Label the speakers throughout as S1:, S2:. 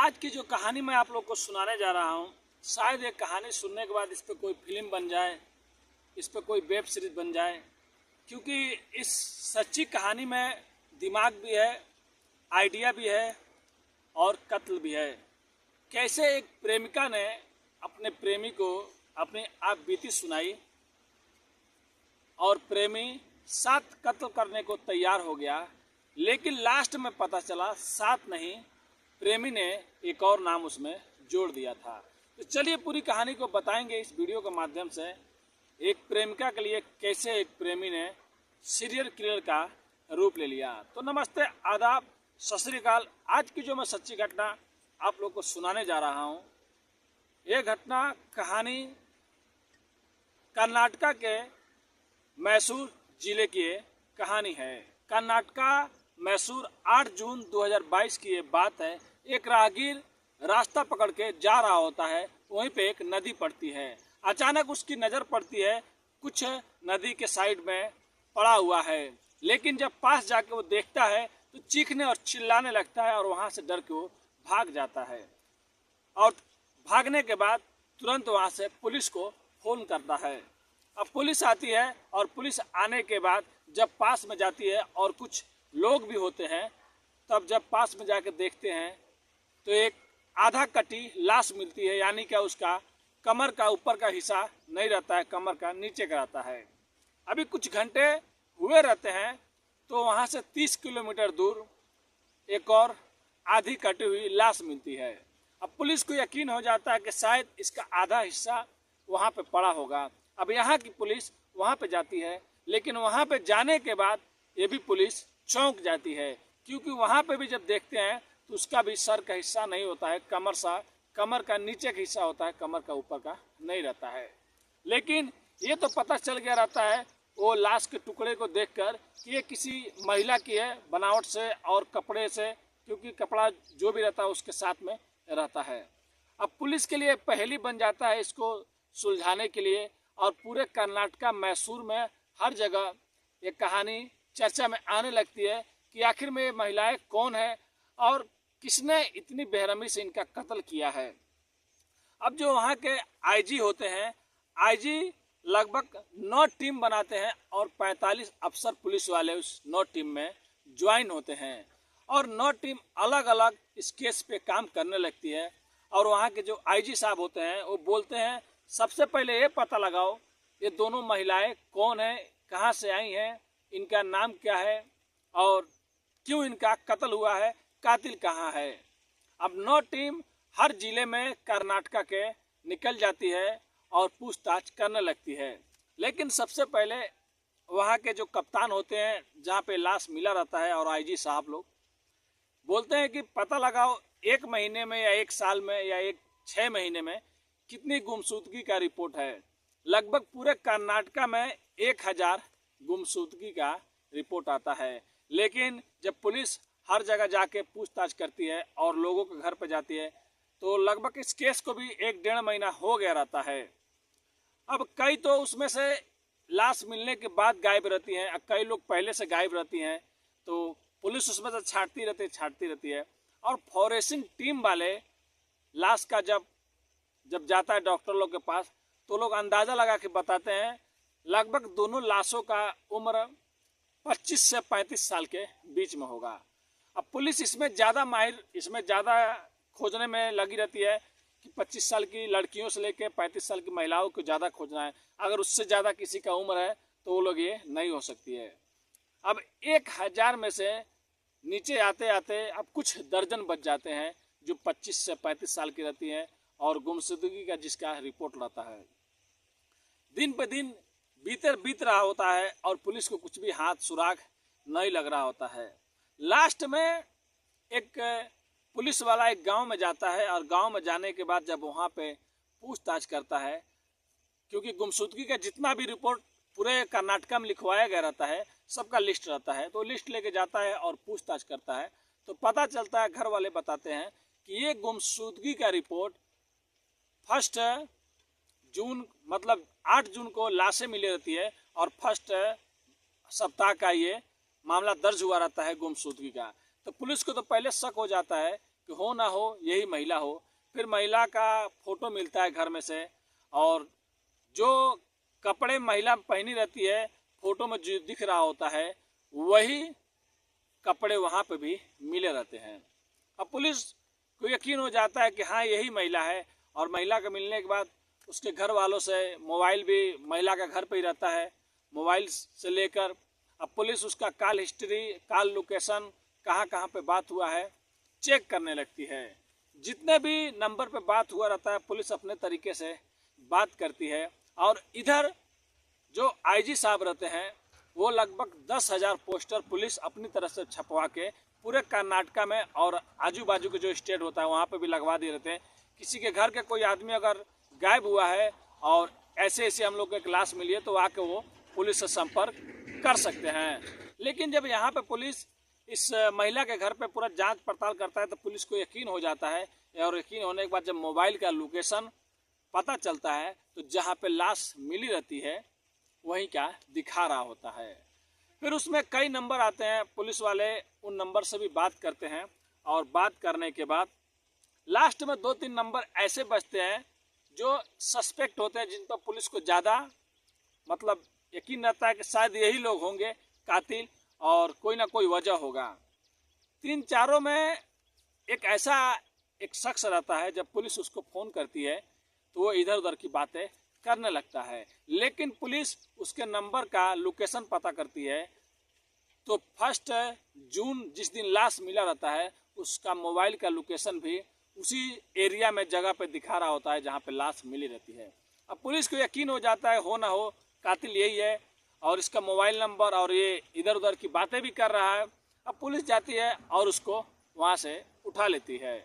S1: आज की जो कहानी मैं आप लोग को सुनाने जा रहा हूँ, शायद ये कहानी सुनने के बाद इस पर कोई फिल्म बन जाए, इस पर कोई वेब सीरीज बन जाए, क्योंकि इस सच्ची कहानी में दिमाग भी है, आइडिया भी है और कत्ल भी है। कैसे एक प्रेमिका ने अपने प्रेमी को अपनी आप बीती सुनाई और प्रेमी 7 कत्ल करने को तैयार हो गया, लेकिन लास्ट में पता चला 7 नहीं, प्रेमी ने एक और नाम उसमें जोड़ दिया था। तो चलिए पूरी कहानी को बताएंगे इस वीडियो के माध्यम से। एक प्रेमिका के लिए कैसे एक प्रेमी ने सीरियल किलर का रूप ले लिया। तो नमस्ते, आदाब, सत श्री अकाल। आज की जो मैं सच्ची घटना आप लोग को सुनाने जा रहा हूँ, ये घटना कहानी कर्नाटका के मैसूर जिले की कहानी है। कर्नाटका मैसूर 8 जून 2022 की ये बात है। एक राहगीर रास्ता पकड़ के जा रहा होता है, वहीं पे एक नदी पड़ती है। अचानक उसकी नज़र पड़ती है कुछ नदी के साइड में पड़ा हुआ है, लेकिन जब पास जाके वो देखता है तो चीखने और चिल्लाने लगता है और वहाँ से डर के वो भाग जाता है। और भागने के बाद तुरंत वहाँ से पुलिस को फ़ोन करता है। अब पुलिस आती है और पुलिस आने के बाद जब पास में जाती है और कुछ लोग भी होते हैं, तब जब पास में जाकर देखते हैं तो एक आधा कटी लाश मिलती है, यानी कि उसका कमर का ऊपर का हिस्सा नहीं रहता है, कमर का नीचे का रहता है। अभी कुछ घंटे हुए रहते हैं तो वहाँ से 30 किलोमीटर दूर एक और आधी कटी हुई लाश मिलती है। अब पुलिस को यकीन हो जाता है कि शायद इसका आधा हिस्सा वहाँ पे पड़ा होगा। अब यहाँ की पुलिस वहाँ पे जाती है, लेकिन वहाँ पे जाने के बाद ये भी पुलिस चौंक जाती है, क्योंकि वहाँ पे भी जब देखते हैं तो उसका भी सर का हिस्सा नहीं होता है, कमर का नीचे का हिस्सा होता है, कमर का ऊपर का नहीं रहता है। लेकिन ये तो पता चल गया रहता है वो लाश के टुकड़े को देखकर कि ये किसी महिला की है, बनावट से और कपड़े से, क्योंकि कपड़ा जो भी रहता है उसके साथ में रहता है। अब पुलिस के लिए पहेली बन जाता है इसको सुलझाने के लिए, और पूरे कर्नाटका मैसूर में हर जगह ये कहानी चर्चा में आने लगती है कि आखिर में ये महिलाएं कौन है और किसने इतनी बेरहमी से इनका कत्ल किया है। अब जो वहाँ के आईजी होते हैं, आईजी लगभग 9 टीम बनाते हैं और 45 अफसर पुलिस वाले उस 9 टीम में ज्वाइन होते हैं, और 9 टीम अलग अलग इस केस पे काम करने लगती है। और वहाँ के जो आईजी साहब होते हैं वो बोलते हैं सबसे पहले ये पता लगाओ ये दोनों महिलाएं कौन है, कहाँ से आई हैं, इनका नाम क्या है और क्यों इनका कत्ल हुआ है, कातिल कहाँ है। अब 9 टीम हर जिले में कर्नाटका के निकल जाती है और पूछताछ करने लगती है। लेकिन सबसे पहले वहाँ के जो कप्तान होते हैं जहाँ पे लाश मिला रहता है, और आईजी साहब लोग बोलते हैं कि पता लगाओ 1 महीने में या 1 साल में या 6 महीने में कितनी गुमशुदगी का रिपोर्ट है। लगभग पूरे कर्नाटका में 1000 गुमशुदगी का रिपोर्ट आता है। लेकिन जब पुलिस हर जगह जाके पूछताछ करती है और लोगों के घर पर जाती है तो लगभग इस केस को भी 1-1.5 महीना हो गया रहता है। अब कई तो उसमें से लाश मिलने के बाद गायब रहती हैं, कई लोग पहले से गायब रहती हैं, तो पुलिस उसमें से छांटती रहती है। और फॉरेंसिक टीम वाले लाश का जब जाता है डॉक्टर लोग के पास, तो लोग अंदाज़ा लगा के बताते हैं लगभग दोनों लाशों का उम्र 25 से 35 साल के बीच में होगा। अब पुलिस इसमें ज़्यादा माहिर, इसमें ज़्यादा खोजने में लगी रहती है कि 25 साल की लड़कियों से लेकर 35 साल की महिलाओं को ज़्यादा खोजना है। अगर उससे ज़्यादा किसी का उम्र है तो वो लोग ये नहीं हो सकती है। अब 1000 में से नीचे आते आते अब कुछ दर्जन बच जाते हैं जो 25 से 35 साल की रहती हैं और गुमशुदगी का जिसका रिपोर्ट रहता है। दिन पे दिन बीत रहा होता है और पुलिस को कुछ भी हाथ सुराग नहीं लग रहा होता है। लास्ट में एक पुलिस वाला एक गांव में जाता है, और गांव में जाने के बाद जब वहां पे पूछताछ करता है, क्योंकि गुमशुदगी का जितना भी रिपोर्ट पूरे कर्नाटका में लिखवाया गया रहता है सबका लिस्ट रहता है, तो लिस्ट लेके जाता है और पूछताछ करता है तो पता चलता है, घर वाले बताते हैं कि ये गुमशुदगी का रिपोर्ट 1 जून मतलब 8 जून को लाशें मिली रहती है और 1 सप्ताह का ये मामला दर्ज हुआ रहता है गुमशुदगी का। तो पुलिस को तो पहले शक हो जाता है कि हो ना हो यही महिला हो। फिर महिला का फोटो मिलता है घर में से, और जो कपड़े महिला पहनी रहती है फोटो में जो दिख रहा होता है वही कपड़े वहाँ पे भी मिले रहते हैं। अब पुलिस को यकीन हो जाता है कि हाँ यही महिला है, और महिला के मिलने के बाद उसके घर वालों से मोबाइल भी महिला का घर पे ही रहता है, मोबाइल से लेकर अब पुलिस उसका कॉल हिस्ट्री, कॉल लोकेशन, कहाँ कहाँ पे बात हुआ है चेक करने लगती है। जितने भी नंबर पे बात हुआ रहता है पुलिस अपने तरीके से बात करती है। और इधर जो आईजी साहब रहते हैं वो लगभग 10,000 पोस्टर पुलिस अपनी तरफ से छपवा के पूरे कर्नाटका में और आजू बाजू के जो स्टेट होता है वहाँ पे भी लगवा दिए रहते हैं। किसी के घर के कोई आदमी अगर गायब हुआ है और ऐसे ऐसे हम लोग को एक लाश मिली है तो आके वो पुलिस से संपर्क कर सकते हैं। लेकिन जब यहाँ पे पुलिस इस महिला के घर पे पूरा जांच पड़ताल करता है तो पुलिस को यकीन हो जाता है, और यकीन होने के बाद जब मोबाइल का लोकेशन पता चलता है तो जहाँ पे लाश मिली रहती है वहीं क्या दिखा रहा होता है। फिर उसमें कई नंबर आते हैं, पुलिस वाले उन नंबर से भी बात करते हैं, और बात करने के बाद लास्ट में 2-3 नंबर ऐसे बचते हैं जो सस्पेक्ट होते हैं, जिन पर पुलिस को ज़्यादा मतलब यकीन रहता है कि शायद यही लोग होंगे कातिल और कोई ना कोई वजह होगा। 3-4 में एक शख्स रहता है, जब पुलिस उसको फ़ोन करती है तो वो इधर उधर की बातें करने लगता है, लेकिन पुलिस उसके नंबर का लोकेशन पता करती है तो 1 जून जिस दिन लाश मिला रहता है उसका मोबाइल का लोकेशन भी उसी एरिया में जगह पे दिखा रहा होता है जहाँ पे लाश मिली रहती है। अब पुलिस को यकीन हो जाता है हो ना हो कातिल यही है, और इसका मोबाइल नंबर और ये इधर उधर की बातें भी कर रहा है। अब पुलिस जाती है और उसको वहाँ से उठा लेती है।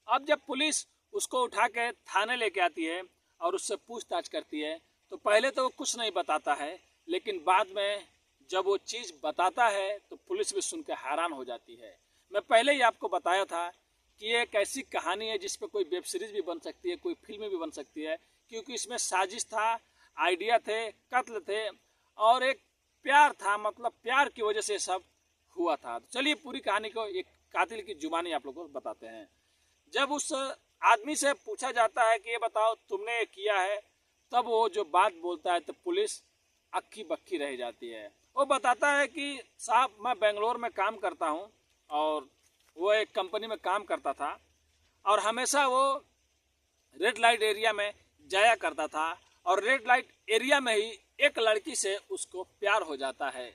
S1: अब जब पुलिस उसको उठा के थाने लेके आती है और उससे पूछताछ करती है तो पहले तो वो कुछ नहीं बताता है, लेकिन बाद में जब वो चीज़ बताता है तो पुलिस भी सुन के हैरान हो जाती है। मैं पहले ही आपको बताया था कि ये एक ऐसी कहानी है जिस पे कोई वेब सीरीज़ भी बन सकती है, कोई फिल्म भी बन सकती है, क्योंकि इसमें साजिश था, आइडिया थे, कत्ल थे और एक प्यार था, मतलब प्यार की वजह से सब हुआ था। तो चलिए पूरी कहानी को एक कातिल की जुबानी आप लोगों को बताते हैं। जब उस आदमी से पूछा जाता है कि ये बताओ तुमने ये किया है, तब वो जो बात बोलता है तो पुलिस अक्की बक्की रह जाती है। वो बताता है कि साहब मैं बेंगलोर में काम करता हूँ, और वो एक कंपनी में काम करता था और हमेशा वो रेड लाइट एरिया में जाया करता था, और रेड लाइट एरिया में ही एक लड़की से उसको प्यार हो जाता है,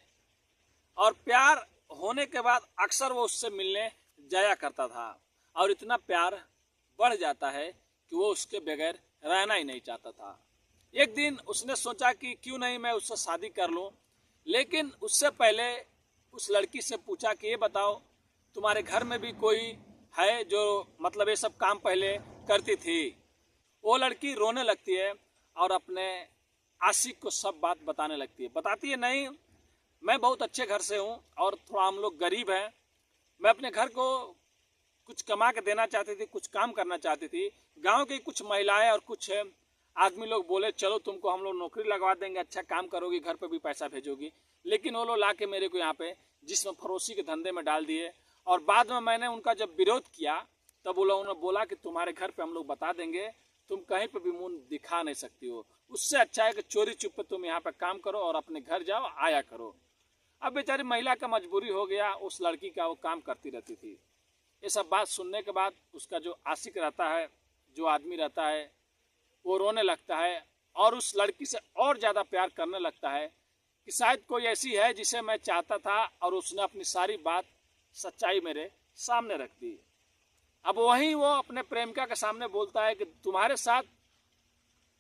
S1: और प्यार होने के बाद अक्सर वो उससे मिलने जाया करता था, और इतना प्यार बढ़ जाता है कि वो उसके बगैर रहना ही नहीं चाहता था। एक दिन उसने सोचा कि क्यों नहीं मैं उससे शादी कर लूं, लेकिन उससे पहले उस लड़की से पूछा कि ये बताओ तुम्हारे घर में भी कोई है जो मतलब ये सब काम पहले करती थी। वो लड़की रोने लगती है और अपने आशिक को सब बात बताने लगती है। बताती है नहीं, मैं बहुत अच्छे घर से हूँ और थोड़ा हम लोग गरीब हैं, मैं अपने घर को कुछ कमा के देना चाहती थी, कुछ काम करना चाहती थी। गांव की कुछ महिलाएं और कुछ आदमी लोग बोले चलो तुमको हम लोग नौकरी लगवा देंगे, अच्छा काम करोगी, घर पे भी पैसा भेजोगी, लेकिन वो लोग ला के मेरे को यहाँ पे जिसमें फरोशी के धंधे में डाल दिए। और बाद में मैंने उनका जब विरोध किया तब वो लोगों ने बोला कि तुम्हारे घर पे हम लोग बता देंगे, तुम कहीं पे भी मुंह दिखा नहीं सकती हो, उससे अच्छा है कि चोरी चुप तुम यहाँ पे काम करो और अपने घर जाओ आया करो। अब बेचारी महिला का मजबूरी हो गया, उस लड़की का वो काम करती रहती थी। ये सब बात सुनने के बाद उसका जो आशिक रहता है, जो आदमी रहता है, वो रोने लगता है और उस लड़की से और ज़्यादा प्यार करने लगता है कि शायद कोई ऐसी है जिसे मैं चाहता था, और उसने अपनी सारी बात सच्चाई मेरे सामने रख दी। अब वहीं वो अपने प्रेमिका के सामने बोलता है कि तुम्हारे साथ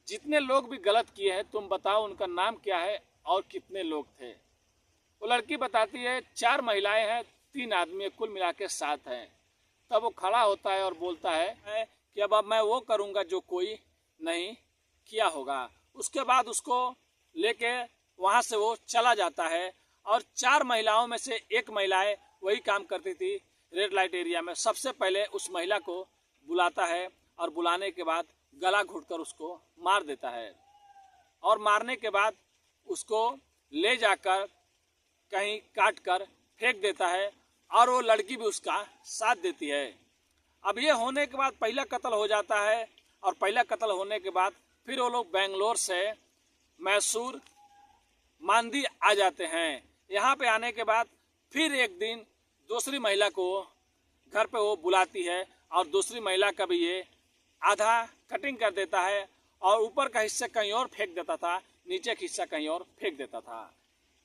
S1: जितने लोग भी गलत किए हैं तुम बताओ उनका नाम क्या है और कितने लोग थे। वो लड़की बताती है 4 महिलाएं हैं, 3 आदमी, कुल मिला के 7 हैं। तब वो खड़ा होता है और बोलता है कि अब मैं वो करूँगा जो कोई नहीं किया होगा। उसके बाद उसको लेके वहाँ से वो चला जाता है, और 4 महिलाओं में से एक महिलाएं वही काम करती थी रेड लाइट एरिया में। सबसे पहले उस महिला को बुलाता है और बुलाने के बाद गला घोंटकर उसको मार देता है, और मारने के बाद उसको ले जाकर कहीं काट कर फेंक देता है, और वो लड़की भी उसका साथ देती है। अब ये होने के बाद पहला कत्ल हो जाता है, और पहला कत्ल होने के बाद फिर वो लोग बेंगलोर से मैसूर मांदी आ जाते हैं। यहाँ पे आने के बाद फिर एक दिन दूसरी महिला को घर पे वो बुलाती है, और दूसरी महिला का भी ये आधा कटिंग कर देता है, और ऊपर का हिस्सा कहीं और फेंक देता था, नीचे का हिस्सा कहीं और फेंक देता था।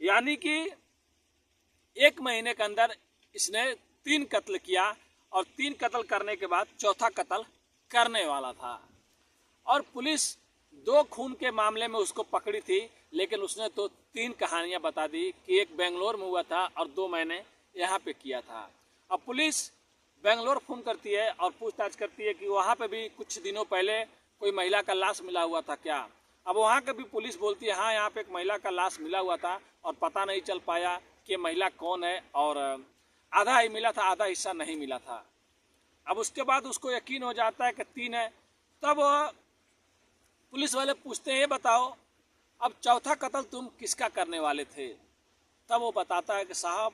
S1: यानी कि 1 महीने के अंदर इसने 3 कत्ल किया, और 3 कत्ल करने के बाद चौथा कत्ल करने वाला था। और पुलिस 2 खून के मामले में उसको पकड़ी थी, लेकिन उसने तो 3 कहानियां बता दी कि एक बेंगलोर में हुआ था और 2 मैंने यहाँ पे किया था। अब पुलिस बेंगलोर फोन करती है और पूछताछ करती है कि वहाँ पे भी कुछ दिनों पहले कोई महिला का लाश मिला हुआ था क्या। अब वहाँ का भी पुलिस बोलती है हाँ, यहाँ पे एक महिला का लाश मिला हुआ था, और पता नहीं चल पाया कि महिला कौन है, और आधा ही मिला था, आधा हिस्सा नहीं मिला था। अब उसके बाद उसको यकीन हो जाता है कि 3 है। तब पुलिस वाले पूछते हैं ये बताओ अब चौथा कत्ल तुम किसका करने वाले थे। तब वो बताता है कि साहब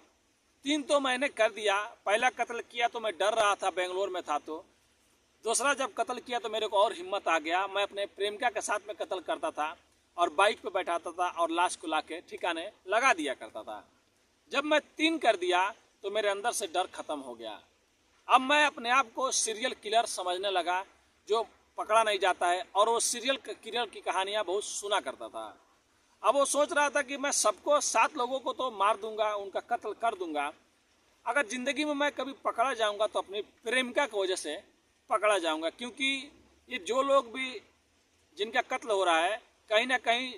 S1: 3 तो मैंने कर दिया, पहला कत्ल किया तो मैं डर रहा था, बेंगलोर में था, तो दूसरा जब कत्ल किया तो मेरे को और हिम्मत आ गया, मैं अपने प्रेमिका के साथ में कत्ल करता था और बाइक पे बैठाता था और लाश को लाके ठिकाने लगा दिया करता था। जब मैं 3 कर दिया तो मेरे अंदर से डर खत्म हो गया। अब मैं अपने आप को सीरियल किलर समझने लगा जो पकड़ा नहीं जाता है, और वो सीरियल किलर की कहानियाँ बहुत सुना करता था। अब वो सोच रहा था कि मैं सबको 7 लोगों को तो मार दूंगा, उनका कत्ल कर दूंगा, अगर ज़िंदगी में मैं कभी पकड़ा जाऊंगा तो अपनी प्रेमिका की वजह से पकड़ा जाऊंगा, क्योंकि ये जो लोग भी जिनका कत्ल हो रहा है कहीं ना कहीं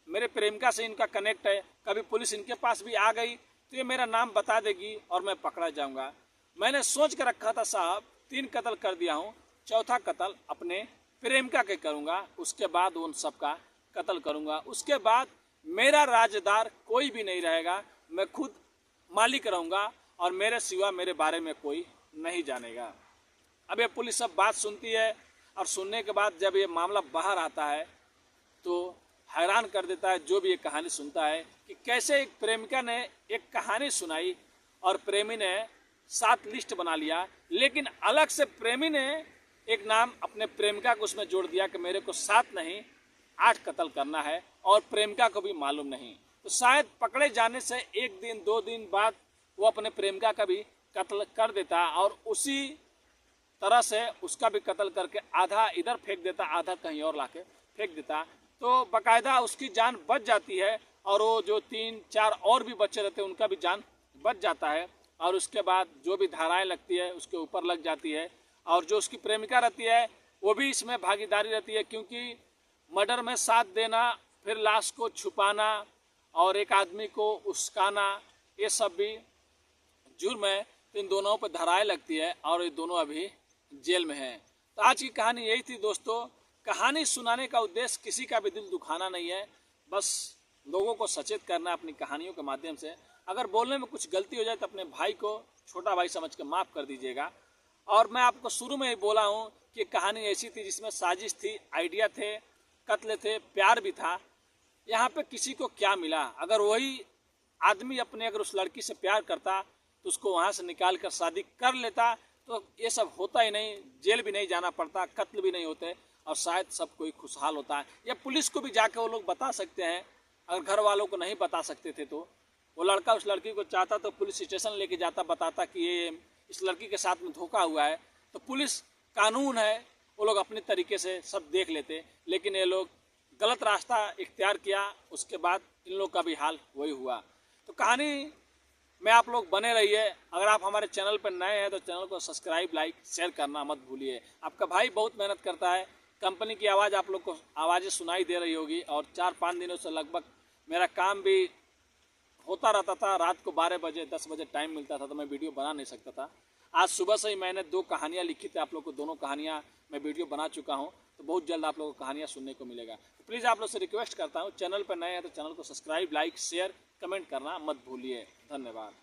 S1: मेरे प्रेमिका से इनका कनेक्ट है। कभी पुलिस इनके पास भी आ गई तो ये मेरा नाम बता देगी और मैं पकड़ा जाऊंगा। मैंने सोच के रखा था साहब 3 कत्ल कर दिया हूँ, चौथा कत्ल अपने प्रेमिका के करूँगा, उसके बाद उन सब का कत्ल करूँगा। उसके बाद मेरा राजदार कोई भी नहीं रहेगा, मैं खुद मालिक रहूँगा और मेरे सिवा मेरे बारे में कोई नहीं जानेगा। अब ये पुलिस सब बात सुनती है, और सुनने के बाद जब ये मामला बाहर आता है तो हैरान कर देता है जो भी ये कहानी सुनता है कि कैसे एक प्रेमिका ने एक कहानी सुनाई और प्रेमी ने 7 लिस्ट बना लिया, लेकिन अलग से प्रेमी ने एक नाम अपने प्रेमिका को उसमें जोड़ दिया कि मेरे को 7 नहीं 8 कत्ल करना है, और प्रेमिका को भी मालूम नहीं। तो शायद पकड़े जाने से 1 दिन 2 दिन बाद वो अपने प्रेमिका का भी कत्ल कर देता, और उसी तरह से उसका भी कत्ल करके आधा इधर फेंक देता, आधा कहीं और लाके फेंक देता, तो बाकायदा उसकी जान बच जाती है, और वो जो 3-4 और भी बच्चे रहते हैं उनका भी जान बच जाता है। और उसके बाद जो भी धाराएं लगती है उसके ऊपर लग जाती है, और जो उसकी प्रेमिका रहती है वो भी इसमें भागीदारी रहती है, क्योंकि मर्डर में साथ देना, फिर लाश को छुपाना और एक आदमी को उस्काना, ये सब भी जुर्म है। तो इन दोनों पर धाराएं लगती है, और ये दोनों अभी जेल में हैं। तो आज की कहानी यही थी दोस्तों। कहानी सुनाने का उद्देश्य किसी का भी दिल दुखाना नहीं है, बस लोगों को सचेत करना अपनी कहानियों के माध्यम से। अगर बोलने में कुछ गलती हो जाए तो अपने भाई को छोटा भाई समझ के माफ़ कर दीजिएगा। और मैं आपको शुरू में ही बोला हूँ कि कहानी ऐसी थी जिसमें साजिश थी, आइडिया थे, कत्ल थे, प्यार भी था। यहाँ पे किसी को क्या मिला? अगर वही आदमी अपने अगर उस लड़की से प्यार करता तो उसको वहाँ से निकाल कर शादी कर लेता तो ये सब होता ही नहीं, जेल भी नहीं जाना पड़ता, कत्ल भी नहीं होते, और शायद सब कोई खुशहाल होता है। या पुलिस को भी जाके वो लोग बता सकते हैं, अगर घर वालों को नहीं बता सकते थे तो वो लड़का उस लड़की को चाहता तो पुलिस स्टेशन लेके जाता, बताता कि ये इस लड़की के साथ में धोखा हुआ है। तो पुलिस कानून है, वो लोग अपने तरीके से सब देख लेते, लेकिन ये लोग गलत रास्ता इख्तियार किया, उसके बाद इन लोग का भी हाल वही हुआ। तो कहानी में आप लोग बने रहिए। अगर आप हमारे चैनल पर नए हैं तो चैनल को सब्सक्राइब, लाइक, शेयर करना मत भूलिए। आपका भाई बहुत मेहनत करता है, कंपनी की आवाज़ आप लोग को आवाज़ें सुनाई दे रही होगी, और 4-5 दिनों से लगभग मेरा काम भी होता रहता था। रात को 12 बजे 10 बजे टाइम मिलता था तो मैं वीडियो बना नहीं सकता था। आज सुबह से ही मैंने 2 कहानियाँ लिखी थी, आप लोग को दोनों कहानियाँ मैं वीडियो बना चुका हूँ, तो बहुत जल्द आप लोगों को कहानियाँ सुनने को मिलेगा। तो प्लीज़ आप लोग से रिक्वेस्ट करता हूँ, चैनल पर नए हैं तो चैनल को सब्सक्राइब, लाइक, शेयर, कमेंट करना मत भूलिए। धन्यवाद।